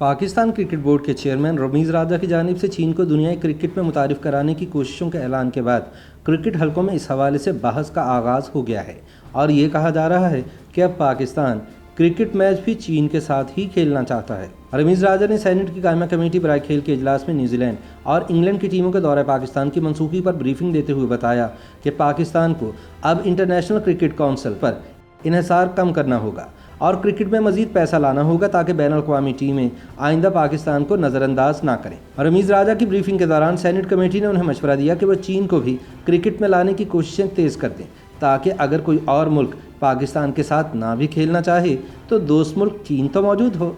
Pakistan cricket board के chairman Ramiz राजा की जानिब से चीन को दुनियाई क्रिकेट में मुतारिफ कराने की कोशिशों के ऐलान के बाद क्रिकेट हलकों में इस हवाले से बहस का आगाज़ हो गया है और ये कहा जा रहा है कि अब पाकिस्तान क्रिकेट मैच भी चीन के साथ ही खेलना चाहता है। रमीज़ राजा ने सेनेट की कायमा कमेटी बराए खेल के इजलास में न्यूजीलैंड और इंग्लैंड की टीमों के दौरे पाकिस्तान की मनसूखी पर ब्रीफिंग देते हुए बताया कि पाकिस्तान को अब इंटरनेशनल क्रिकेट काउंसिल पर इन्हिसार कम करना होगा और क्रिकेट में मजीद पैसा लाना होगा ताकि बैनुल-अक़वामी टीमें आइंदा पाकिस्तान को नज़रअंदाज ना करें। रमीज़ राजा की ब्रीफिंग के दौरान सेनेट कमेटी ने उन्हें मशवरा दिया कि वह चीन को भी क्रिकेट में लाने की कोशिशें तेज़ कर दें ताकि अगर कोई और मुल्क पाकिस्तान के साथ ना भी खेलना चाहे तो दोस्त मुल्क चीन तो मौजूद हो।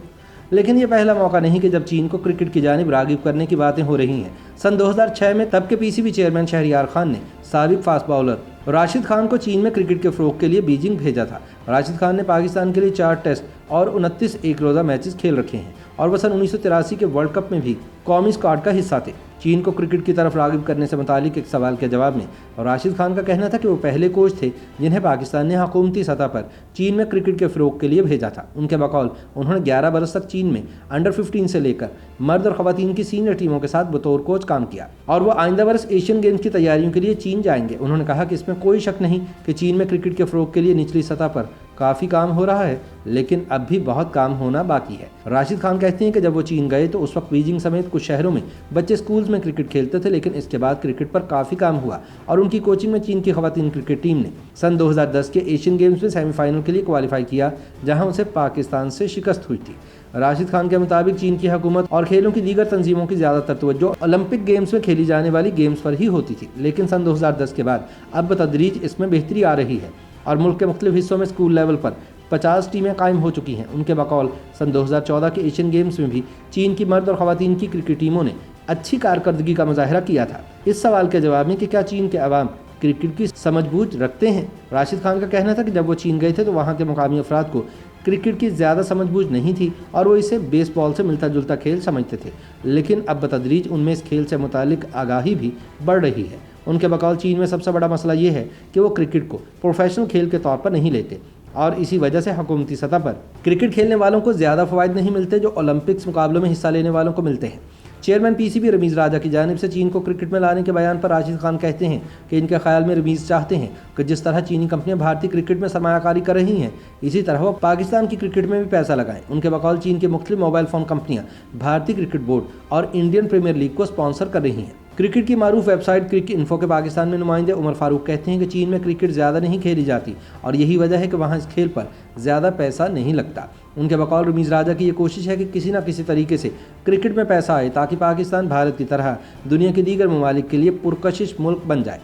लेकिन ये पहला मौका नहीं कि जब चीन को क्रिकेट की जानिब रागिब करने की बातें हो रही हैं। सन 2006 में तब के पीसीबी चेयरमैन शहरियार खान ने साबिक फास्ट बॉलर राशिद खान को चीन में क्रिकेट के फ़रोग़ के लिए बीजिंग भेजा था। राशिद खान ने पाकिस्तान के लिए 4 टेस्ट और 29 एक रोज़ा मैचेस खेल रखे हैं और वह सन 1983 के वर्ल्ड कप में भी कौमी स्क्वाड का हिस्सा थे। चीन को क्रिकेट की तरफ रागिब करने से मुतालिक एक सवाल के जवाब में राशिद खान का कहना था कि वो पहले कोच थे जिन्हें पाकिस्तान ने हुकूमती सतह पर चीन में क्रिकेट के फ़रोग़ के लिए भेजा था। उनके बकौल उन्होंने 11 बरस तक चीन में अंडर 15 से लेकर मर्द और ख़वातीन की सीनियर टीमों के साथ बतौर कोच काम किया और वो आइंदा बरस एशियन गेम्स की तैयारियों के लिए चीन जाएंगे। उन्होंने कहा कि इसमें कोई शक नहीं कि चीन में क्रिकेट के फ़रोग़ के लिए निचली सतह पर काफ़ी काम हो रहा है, लेकिन अब भी बहुत काम होना बाकी है। राशिद खान कहते हैं कि जब वो चीन गए तो उस वक्त बीजिंग समेत कुछ शहरों में बच्चे स्कूल्स में क्रिकेट खेलते थे, लेकिन इसके बाद क्रिकेट पर काफ़ी काम हुआ और उनकी कोचिंग में चीन की ख़वातीन क्रिकेट टीम ने सन 2010 के एशियन गेम्स में सेमीफाइनल के लिए क्वालिफाई किया, जहाँ उसे पाकिस्तान से शिकस्त हुई थी। राशिद खान के मुताबिक चीन की हुकूमत और खेलों की दीगर तंजीमों की ज़्यादातर तवज्जो ओलंपिक गेम्स में खेली जाने वाली गेम्स पर ही होती थी, लेकिन सन 2010 के बाद अब बतदरीज इसमें बेहतरी आ रही है और मुल्क के मुख्तलिफ हिस्सों में स्कूल लेवल पर 50 टीमें कायम हो चुकी हैं। उनके बकौल सन 2014 के एशियन गेम्स में भी चीन की मर्द और ख़वातीन की क्रिकेट टीमों ने अच्छी कारकर्दगी का मुजाहरा किया था। इस सवाल के जवाब में कि क्या चीन के अवाम क्रिकेट की समझबूझ रखते हैं, राशिद खान का कहना था कि जब वो चीन गए थे तो वहाँ के मुकामी अफराद को क्रिकेट की ज़्यादा समझबूझ नहीं थी और वो इसे बेसबॉल से मिलता जुलता खेल समझते थे, लेकिन अब बतदरीज उनमें इस खेल से मुतालिक आगाही भी बढ़ रही है। उनके बकौल चीन में सबसे बड़ा मसला ये है कि वो क्रिकेट को प्रोफेशनल खेल के तौर पर नहीं लेते और इसी वजह से हुकूमती सतह पर क्रिकेट खेलने वालों को ज़्यादा फ़वाइद नहीं मिलते जो ओलंपिक्स मुकाबलों में हिस्सा लेने वालों को मिलते हैं। चेयरमैन पीसीबी रमीज़ राजा की जानिब से चीन को क्रिकेट में लाने के बयान पर राशिद खान कहते हैं कि इनके ख्याल में रमीज़ चाहते हैं कि जिस तरह चीनी कंपनियां भारतीय क्रिकेट में सरमायाकारी कर रही हैं, इसी तरह वो पाकिस्तान की क्रिकेट में भी पैसा लगाएं। उनके बकौल चीन के मुख्तलिफ मोबाइल फ़ोन कंपनियां भारतीय क्रिकेट बोर्ड और इंडियन प्रीमियर लीग को स्पॉन्सर कर रही हैं। क्रिकेट की मारूफ वेबसाइट क्रिकेट इन्फो के पाकिस्तान में नुमाइंदे उमर फारूक कहते हैं कि चीन में क्रिकेट ज़्यादा नहीं खेली जाती और यही वजह है कि वहाँ इस खेल पर ज़्यादा पैसा नहीं लगता। उनके बकौल रमीज़ राजा की ये कोशिश है कि किसी न किसी तरीके से क्रिकेट में पैसा आए ताकि पाकिस्तान भारत की तरह दुनिया के दीगर ममालिक के लिए पुरकशिश मुल्क बन जाए।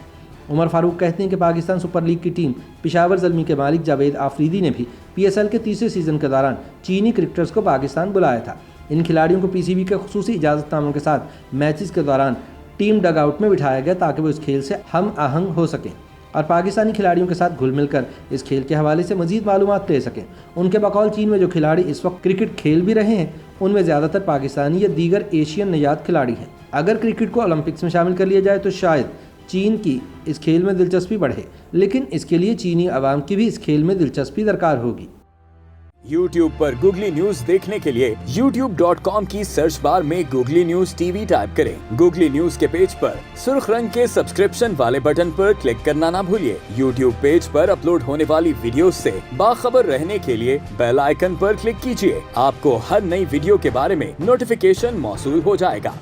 उमर फारूक कहते हैं कि पाकिस्तान सुपर लीग की टीम पेशावर ज़ल्मी के मालिक जावेद आफरीदी ने भी PSL के तीसरे सीज़न के दौरान चीनी क्रिकेटर्स को पाकिस्तान बुलाया था। इन खिलाड़ियों को PCB के खुसूसी इजाज़तनामों के साथ मैचेस के दौरान टीम डगआउट में बिठाया गया ताकि वो इस खेल से हम आहंग हो सकें और पाकिस्तानी खिलाड़ियों के साथ घुल मिलकर इस खेल के हवाले से मजीद मालूमात ले सकें। उनके बकौल चीन में जो खिलाड़ी इस वक्त क्रिकेट खेल भी रहे हैं उनमें ज़्यादातर पाकिस्तानी या दीगर एशियन नयाद खिलाड़ी हैं। अगर क्रिकेट को ओलंपिक्स में शामिल कर लिया जाए तो शायद चीन की इस खेल में दिलचस्पी बढ़े, लेकिन इसके लिए चीनी अवाम की भी इस खेल में दिलचस्पी दरकार होगी। YouTube पर गूगली न्यूज देखने के लिए youtube.com की सर्च बार में गूगली न्यूज TV टाइप करें। गूगली न्यूज के पेज पर सुर्ख रंग के सब्सक्रिप्शन वाले बटन पर क्लिक करना ना भूलिए। YouTube पेज पर अपलोड होने वाली वीडियोस से बाखबर रहने के लिए बेल आइकन पर क्लिक कीजिए। आपको हर नई वीडियो के बारे में नोटिफिकेशन मौसूल हो जाएगा।